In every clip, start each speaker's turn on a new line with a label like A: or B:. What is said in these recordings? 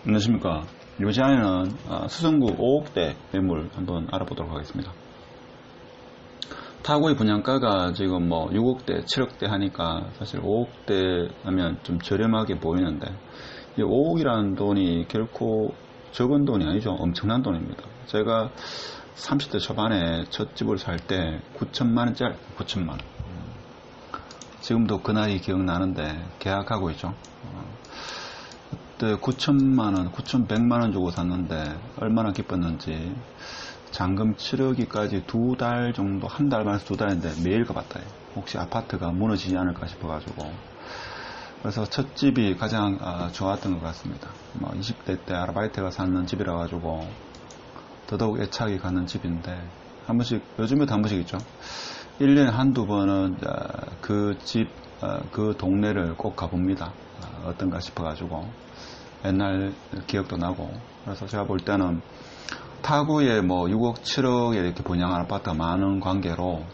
A: 안녕하십니까. 이 시간에는 수성구 5억대 매물 한번 알아보도록 하겠습니다. 타구의 분양가가 지금 뭐 6억대, 7억대 하니까 사실 5억대 하면 좀 저렴하게 보이는데 이 5억이라는 돈이 결코 적은 돈이 아니죠. 엄청난 돈입니다. 제가 30대 초반에 첫 집을 살 때 9천만원짜리, 9천만원. 지금도 그날이 기억나는데 계약하고 있죠. 그때 9천만원, 9,100만원 주고 샀는데 얼마나 기뻤는지 잔금 치르기까지 2달 정도, 한 달 만에서 2달인데 매일 가봤다. 혹시 아파트가 무너지지 않을까 싶어가지고. 그래서 첫 집이 가장 좋았던 것 같습니다. 20대 때 아르바이트가 사는 집이라 가지고 더더욱 애착이 가는 집인데 한 번씩, 요즘에도 한 번씩 있죠. 1년에 한두 번은 그 집, 그 동네를 꼭 가봅니다. 어떤가 싶어가지고 옛날 기억도 나고. 그래서 제가 볼 때는 타구에 뭐 6억, 7억에 이렇게 분양한 아파트가 많은 관계로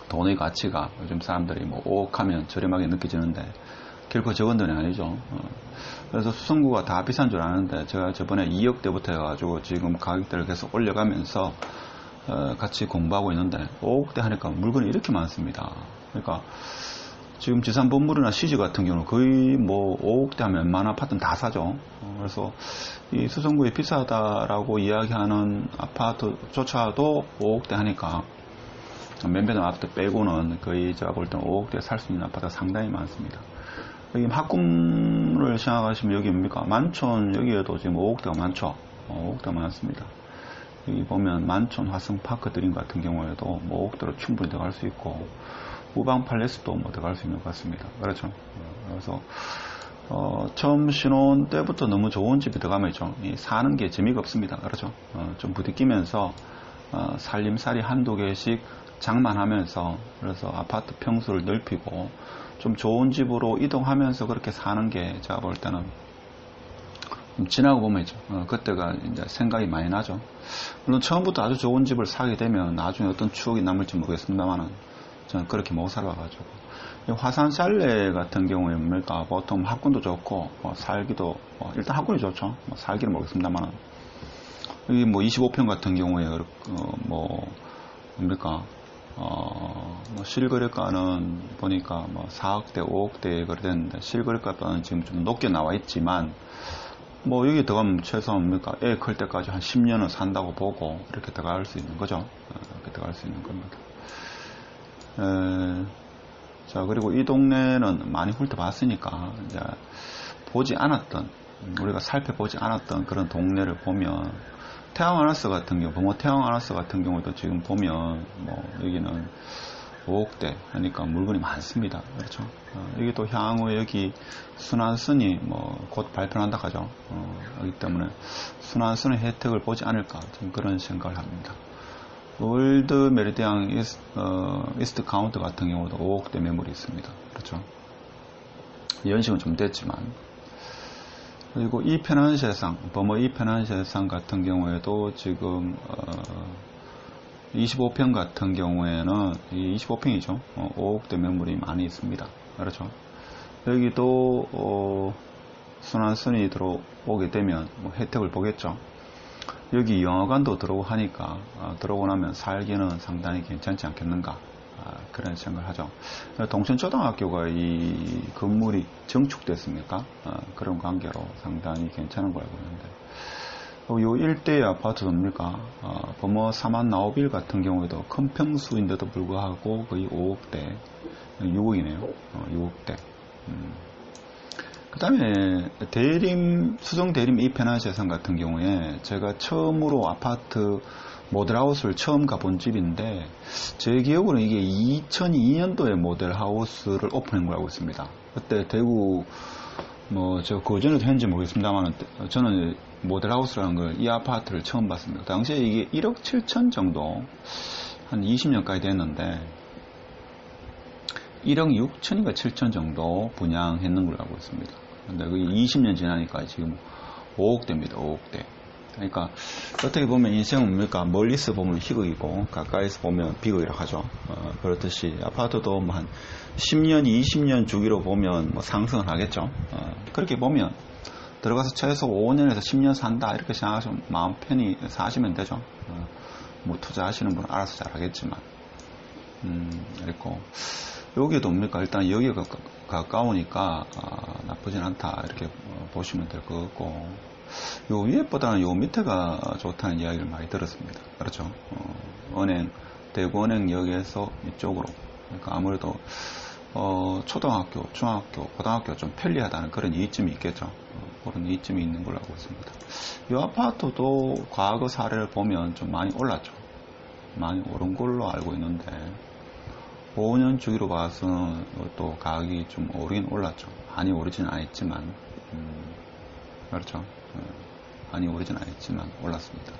A: 돈의 가치가 요즘 사람들이 뭐 5억 하면 저렴하게 느껴지는데 결코 적은 돈이 아니죠. 그래서 수성구가 다 비싼 줄 아는데 제가 저번에 2억대부터 해가지고 지금 가격대를 계속 올려가면서 같이 공부하고 있는데 5억대 하니까 물건이 이렇게 많습니다. 그러니까 지금 지산본물이나 CG 같은 경우는 거의 뭐 5억대 하면 웬만한 아파트는 다 사죠. 그래서 이 수성구에 비싸다라고 이야기하는 아파트조차도 5억대 하니까 몇몇 아파트 빼고는 거의 제가 볼 때는 5억대에 살 수 있는 아파트가 상당히 많습니다. 여기 학군을 생각하시면 여기 뭡니까? 만촌 여기에도 지금 5억대가 많죠. 5억대가 많습니다. 여기 보면 만촌 화성파크 드림 같은 경우에도 뭐 5억대로 충분히 들어갈 수 있고 우방 팔레스도 뭐 들어갈 수 있는 것 같습니다. 그렇죠. 그래서 처음 신혼 때부터 너무 좋은 집이 들어가면 있죠. 사는 게 재미가 없습니다. 그렇죠. 좀 부딪히면서 살림살이 한두 개씩 장만하면서 그래서 아파트 평수를 넓히고 좀 좋은 집으로 이동하면서 그렇게 사는 게 제가 볼 때는 지나고 보면 있죠. 그때가 이제 생각이 많이 나죠. 물론 처음부터 아주 좋은 집을 사게 되면 나중에 어떤 추억이 남을지 모르겠습니다만은 저는 그렇게 못 살아가지고 화산 샬레 같은 경우에 뭡니까 보통 학군도 좋고 살기도 일단 학군이 좋죠. 살기는 모르겠습니다만은 여기 뭐 25평 같은 경우에 뭐 뭡니까 실거래가는 보니까 뭐 4억대, 5억대에 거래됐는데 실거래가는 지금 좀 높게 나와 있지만 뭐 여기 들어가면 최소한 뭡니까 애 클 때까지 한 10년은 산다고 보고 이렇게 들어갈 수 있는 거죠. 이렇게 들어갈 수 있는 겁니다. 자, 그리고 이 동네는 많이 훑어봤으니까 이제 보지 않았던, 우리가 살펴보지 않았던 그런 동네를 보면 태양아나스 같은 경우, 범어 태양아나스 같은 경우도 지금 보면 뭐 여기는 5억대 하니까 물건이 많습니다. 그렇죠. 여기 또 향후 여기 순환선이 뭐 곧 발표한다 하죠. 그렇기 때문에 순환선의 혜택을 보지 않을까 지금 그런 생각을 합니다. 월드 메리디안 이스트 카운트 같은 경우도 5억대 매물이 있습니다. 그렇죠. 연식은 좀 됐지만. 그리고 이 편한 세상, 범어 이 편한 세상 같은 경우에도 지금 25평 같은 경우에는 25평이죠. 5억대 매물이 많이 있습니다. 그렇죠. 여기도 순환선이 들어오게 되면 뭐 혜택을 보겠죠. 여기 영화관도 들어오고 하니까 들어오고 나면 살기는 상당히 괜찮지 않겠는가 그런 생각을 하죠. 동천초등학교가 이 건물이 증축됐습니까? 그런 관계로 상당히 괜찮은 걸 알고 있는데 요 일대의 아파트입니까? 범어 사만 나오빌 같은 경우에도 큰 평수인데도 불구하고 거의 5억대 6억이네요. 6억대 그 다음에 수성 대림 이편한 세상 같은 경우에 제가 처음으로 아파트 모델하우스를 처음 가본 집인데 제 기억으로는 이게 2002년도에 모델하우스를 오픈한 걸 알고 있습니다. 그때 대구 뭐 저 그 전에도 했는지 모르겠습니다만 저는 모델하우스라는 걸 이 아파트를 처음 봤습니다. 당시에 이게 1억 7천 정도 한 20년까지 됐는데 1억 6천인가 7천 정도 분양했는 걸로 알고 있습니다. 근데 그게 20년 지나니까 지금 5억대입니다. 5억대. 그러니까 어떻게 보면 인생은 뭡니까? 멀리서 보면 희극이고 가까이서 보면 비극이라고 하죠. 그렇듯이 아파트도 뭐 한 10년, 20년 주기로 보면 뭐 상승을 하겠죠. 그렇게 보면 들어가서 최소 5년에서 10년 산다 이렇게 생각하시면 마음 편히 사시면 되죠. 뭐 투자하시는 분은 알아서 잘하겠지만 그리고 여기도 뭡니까? 일단 여기가 가까우니까 나쁘진 않다 이렇게 보시면 될 것 같고, 요 위에보다는 요 밑에가 좋다는 이야기를 많이 들었습니다. 그렇죠? 은행, 대구은행역에서 이쪽으로, 그러니까 아무래도 초등학교, 중학교, 고등학교 좀 편리하다는 그런 이점이 있겠죠. 그런 이점이 있는 걸로 알고 있습니다. 이 아파트도 과거 사례를 보면 좀 많이 올랐죠. 많이 오른 걸로 알고 있는데 5년 주기로 봐서는 또 가격이 좀 오르긴 올랐죠. 많이 오르지는 않았지만 그렇죠. 많이 오르지는 않았지만 올랐습니다.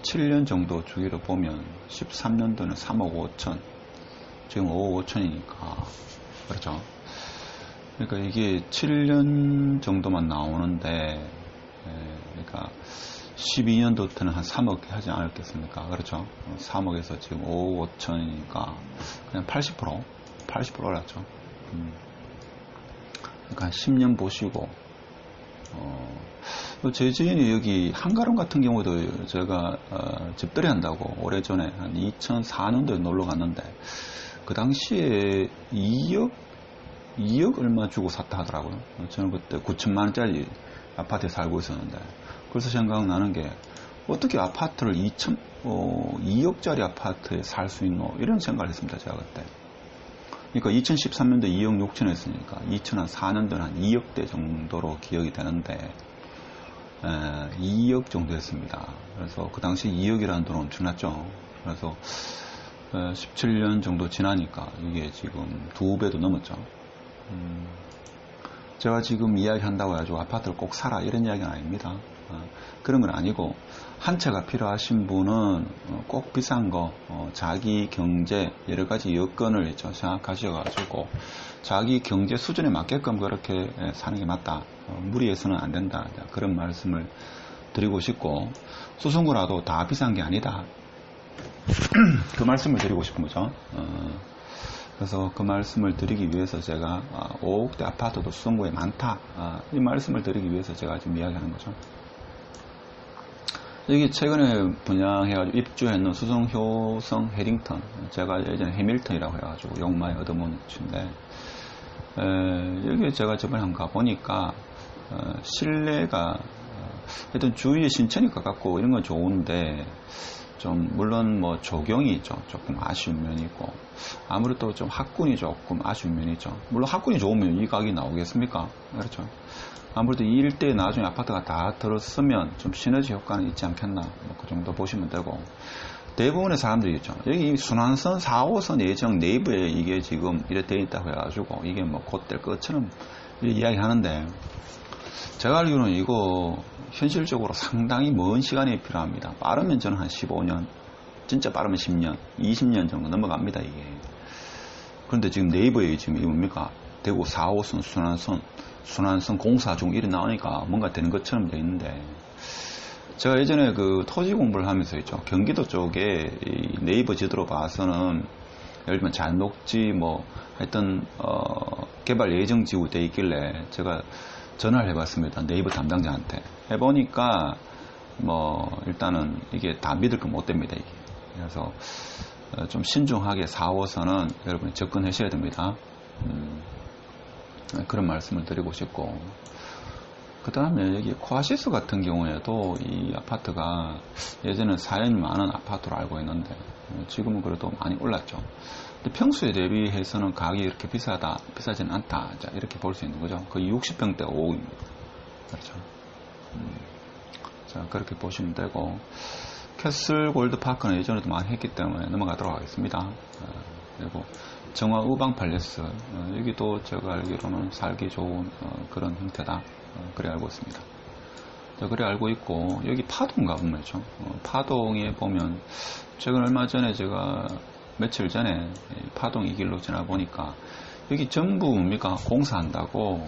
A: 7년 정도 주기로 보면 13년도는 3억 5천, 지금 5억 5천이니까 그렇죠. 그러니까 이게 7년 정도만 나오는데 그러니까 12년도 때는 한 3억 하지 않았겠습니까? 그렇죠. 3억에서 지금 5억 5천이니까 그냥 80% 올랐죠. 그러니까 한 10년 보시고 제 지인이 여기 한가름 같은 경우도 제가 집들이 한다고 오래전에 한 2004년도에 놀러 갔는데 그 당시에 2억 얼마 주고 샀다 하더라고요. 저는 그때 9천만 원짜리 아파트에 살고 있었는데 그래서 생각나는 게 어떻게 아파트를 2억짜리 아파트에 살 수 있노 이런 생각을 했습니다. 제가 그때. 그러니까 2013년도 2억 6천 했으니까 2004년도는 한 2억대 정도로 기억이 되는데 2억 정도 했습니다. 그래서 그 당시 2억이라는 돈은 엄청났죠. 그래서 17년 정도 지나니까 이게 지금 2배도 넘었죠. 제가 지금 이야기한다고 해가지고 아파트를 꼭 사라 이런 이야기는 아닙니다. 그런 건 아니고 한 채가 필요하신 분은 꼭 비싼 거 자기 경제 여러 가지 여건을 있죠. 생각하셔가지고 자기 경제 수준에 맞게끔 그렇게 사는 게 맞다. 무리해서는 안 된다. 그런 말씀을 드리고 싶고 수성구라도 다 비싼 게 아니다. 그 말씀을 드리고 싶은 거죠. 그래서 그 말씀을 드리기 위해서 제가 5억대 아파트도 수성구에 많다. 이 말씀을 드리기 위해서 제가 지금 이야기하는 거죠. 여기 최근에 분양해가지고 입주했는 수성 효성 해링턴, 제가 예전에 해밀턴이라고 해가지고 욕 많이 얻어먹는 곳인데 여기 제가 저번에 한번 가보니까 실내가 하여튼 주위에 신천이 가깝고 이런 건 좋은데 좀 물론 뭐 조경이 있죠. 조금 아쉬운 면이 있고 아무래도 좀 학군이 조금 아쉬운 면이 있죠. 물론 학군이 좋으면 이 가격이 나오겠습니까? 그렇죠. 아무래도 이 일대에 나중에 아파트가 다 들었으면 좀 시너지 효과는 있지 않겠나. 뭐 그 정도 보시면 되고 대부분의 사람들이 있죠. 여기 순환선 4호선 예정 내부에 이게 지금 이래 돼 있다고 해가지고 이게 뭐 곧 될 것처럼 이야기 하는데 제가 알기로는 이거 현실적으로 상당히 먼 시간이 필요합니다. 빠르면 저는 한 15년, 진짜 빠르면 10년, 20년 정도 넘어갑니다, 이게. 그런데 지금 네이버에 지금 이 뭡니까? 대구 4호선 순환선 공사 중 이래 나오니까 뭔가 되는 것처럼 돼 있는데 제가 예전에 그 토지 공부를 하면서 있죠. 경기도 쪽에 이 네이버 지도로 봐서는 예를 들면 잔녹지 뭐 하여튼 개발 예정 지구 돼 있길래 제가 전화를 해봤습니다. 네이버 담당자한테. 해보니까 뭐 일단은 이게 다 믿을 거 못 됩니다. 이게. 그래서 좀 신중하게 4호선은 여러분이 접근하셔야 됩니다. 그런 말씀을 드리고 싶고 그 다음에 여기 코아시스 같은 경우에도 이 아파트가 예전에 사연이 많은 아파트로 알고 있는데 지금은 그래도 많이 올랐죠. 근데 평수에 대비해서는 가격이 이렇게 비싸지는 않다. 자, 이렇게 볼 수 있는 거죠. 거의 60평대 5억입니다. 그렇죠. 자, 그렇게 보시면 되고 캐슬 골드파크는 예전에도 많이 했기 때문에 넘어가도록 하겠습니다. 그리고 정화 우방 팔레스 여기도 제가 알기로는 살기 좋은 그런 형태다. 그래 알고 있습니다. 그래 알고 있고 여기 파동 가보면죠. 파동에 보면 최근 얼마 전에 제가 며칠 전에 파동 이 길로 지나 보니까 여기 전부 뭡니까 공사한다고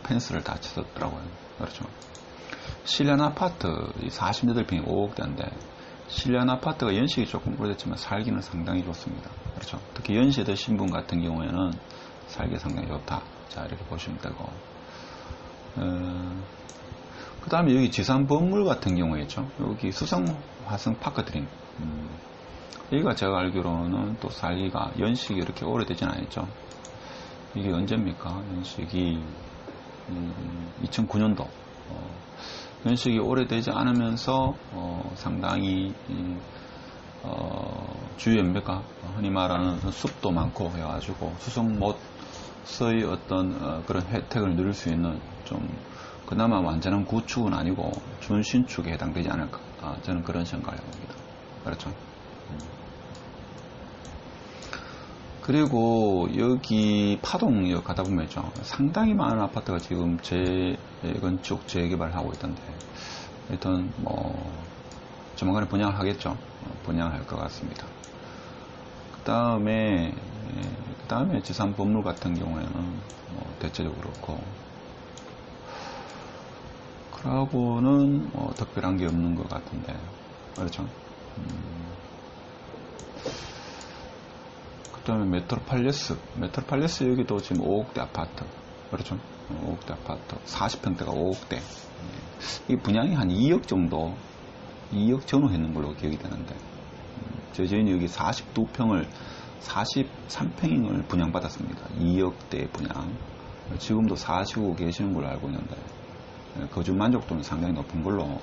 A: 펜스를 다 치셨더라고요. 그렇죠. 실내 아파트 48평이 5억대인데 실내 아파트가 연식이 조금 오래됐지만 살기는 상당히 좋습니다. 그렇죠. 특히 연세 드신 분 같은 경우에는 살기 상당히 좋다. 자, 이렇게 보시면 되고 그 다음에 여기 지산 건물 같은 경우에 있죠. 여기 수성 화성 파크드림. 여기가 제가 알기로는 또 살기가 연식이 이렇게 오래되진 않았죠. 이게 언제입니까? 연식이 2009년도. 연식이 오래되지 않으면서 상당히 주위에 뭡니까? 흔히 말하는 숲도 많고 해가지고 수성못의 어떤 그런 혜택을 누릴 수 있는 좀 그나마 완전한 구축은 아니고 준신축에 해당되지 않을까. 저는 그런 생각을 해봅니다. 그렇죠. 그리고 여기 파동역 가다 보면 있죠. 상당히 많은 아파트가 지금 재건축, 재개발하고 있던데, 일단 조만간에 분양을 하겠죠. 분양할 것 같습니다. 그 다음에 지산 건물 같은 경우에는 대체적으로 그렇고, 그러고는 특별한 게 없는 것 같은데, 그렇죠. 그 다음에 메트로팔레스 여기도 지금 5억대 아파트, 그렇죠. 5억대 아파트, 40평대가 5억대. 이 분양이 한 2억 정도, 2억 전후 했는 걸로 기억이 되는데, 저희는 여기 42평을 43평을 분양받았습니다. 2억대 분양. 지금도 사시고 계시는 걸로 알고 있는데, 거주 만족도는 상당히 높은 걸로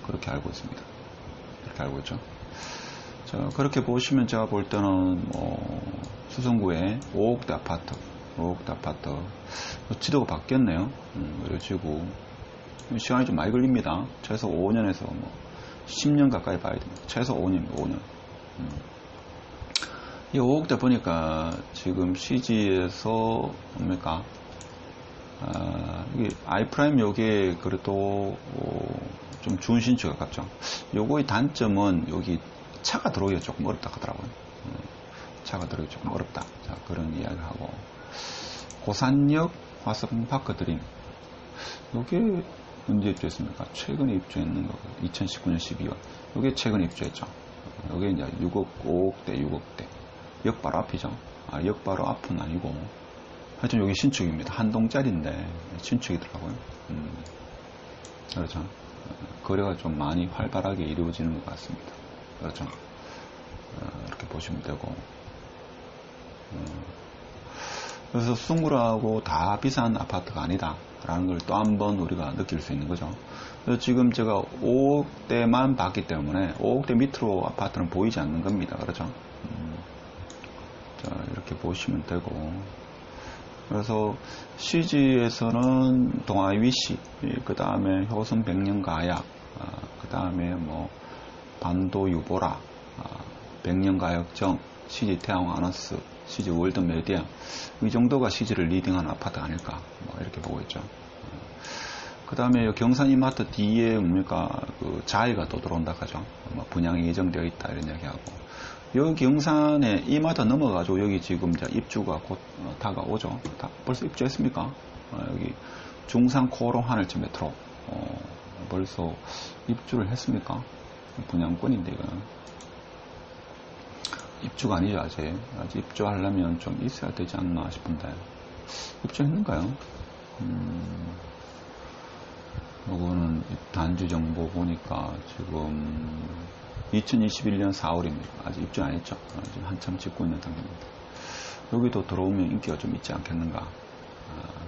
A: 그렇게 알고 있습니다. 그렇게 알고 있죠. 자, 그렇게 보시면 제가 볼 때는 수성구에 5억대 아파트, 지도가 바뀌었네요. 그래가지고 시간이 좀 많이 걸립니다. 최소 5년에서 10년 가까이 봐야 됩니다. 최소 5년입니다. 5년. 이 5억대 보니까 지금 CG에서 뭡니까? 이게 아이프라임 요게 그래도 좀 준신축에 가깝죠. 요거의 단점은 여기 차가 들어오기가 조금 어렵다 하더라고요. 차가 들어오기 조금 어렵다. 자, 그런 이야기를 하고. 고산역 화성파크 드림. 요게 언제 입주했습니까? 최근에 입주했는 거. 2019년 12월. 요게 최근에 입주했죠. 요게 이제 6억, 5억대, 6억대. 역 바로 앞이죠. 역 바로 앞은 아니고. 하여튼 여기 신축입니다. 한 동짜리인데 신축이더라고요. 그렇죠. 거래가 좀 많이 활발하게 이루어지는 것 같습니다. 그렇죠. 이렇게 보시면 되고. 그래서 수성구라고 다 비싼 아파트가 아니다 라는 걸 또 한 번 우리가 느낄 수 있는 거죠. 그래서 지금 제가 5억대만 봤기 때문에 5억대 밑으로 아파트는 보이지 않는 겁니다. 그렇죠. 자, 이렇게 보시면 되고. 그래서 CG에서는 동아이 위시, 그 다음에 효성 백년가약, 그 다음에 반도 유보라, 백년가역정, CG 태양 아너스, CG 월드 메디아, 이 정도가 CG를 리딩하는 아파트 아닐까, 이렇게 보고 있죠. 그 다음에 경산 이마트 뒤에 뭡니까, 그 자이가 또 들어온다 하죠. 분양이 예정되어 있다, 이런 이야기하고. 여기 경산에 이마트 넘어가지고 여기 지금 이제 입주가 곧 다가오죠. 벌써 입주했습니까? 여기 중산 코롱 하늘집 메트로 벌써 입주를 했습니까? 분양권인데 이거는 입주가 아니죠. 아직 입주하려면 좀 있어야 되지 않나 싶은데 입주했는가요? 요거는 단주 정보 보니까 지금 2021년 4월입니다. 아직 입주 안 했죠. 지금 한참 짓고 있는 단계입니다. 여기도 들어오면 인기가 좀 있지 않겠는가,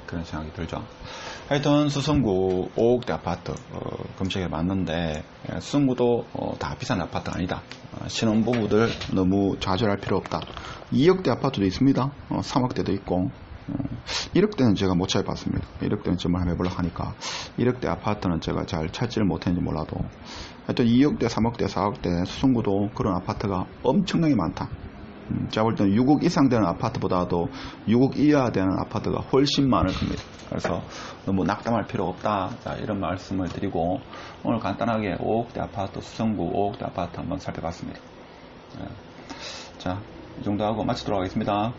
A: 그런 생각이 들죠. 하여튼 수성구 5억대 아파트 검색해 봤는데, 수성구도 다 비싼 아파트가 아니다. 신혼부부들 너무 좌절할 필요 없다. 2억대 아파트도 있습니다. 3억대도 있고. 1억대는 제가 못 찾아봤습니다. 1억대는 좀 한번 해보려고 하니까 1억대 아파트는 제가 잘 찾지를 못했는지 몰라도 하여튼 2억대, 3억대, 4억대 수성구도 그런 아파트가 엄청나게 많다. 제가 볼 때는 6억 이상 되는 아파트보다도 6억 이하 되는 아파트가 훨씬 많을 겁니다. 그래서 너무 낙담할 필요 없다. 자, 이런 말씀을 드리고 오늘 간단하게 5억대 아파트, 수성구 5억대 아파트 한번 살펴봤습니다. 자, 이 정도 하고 마치도록 하겠습니다.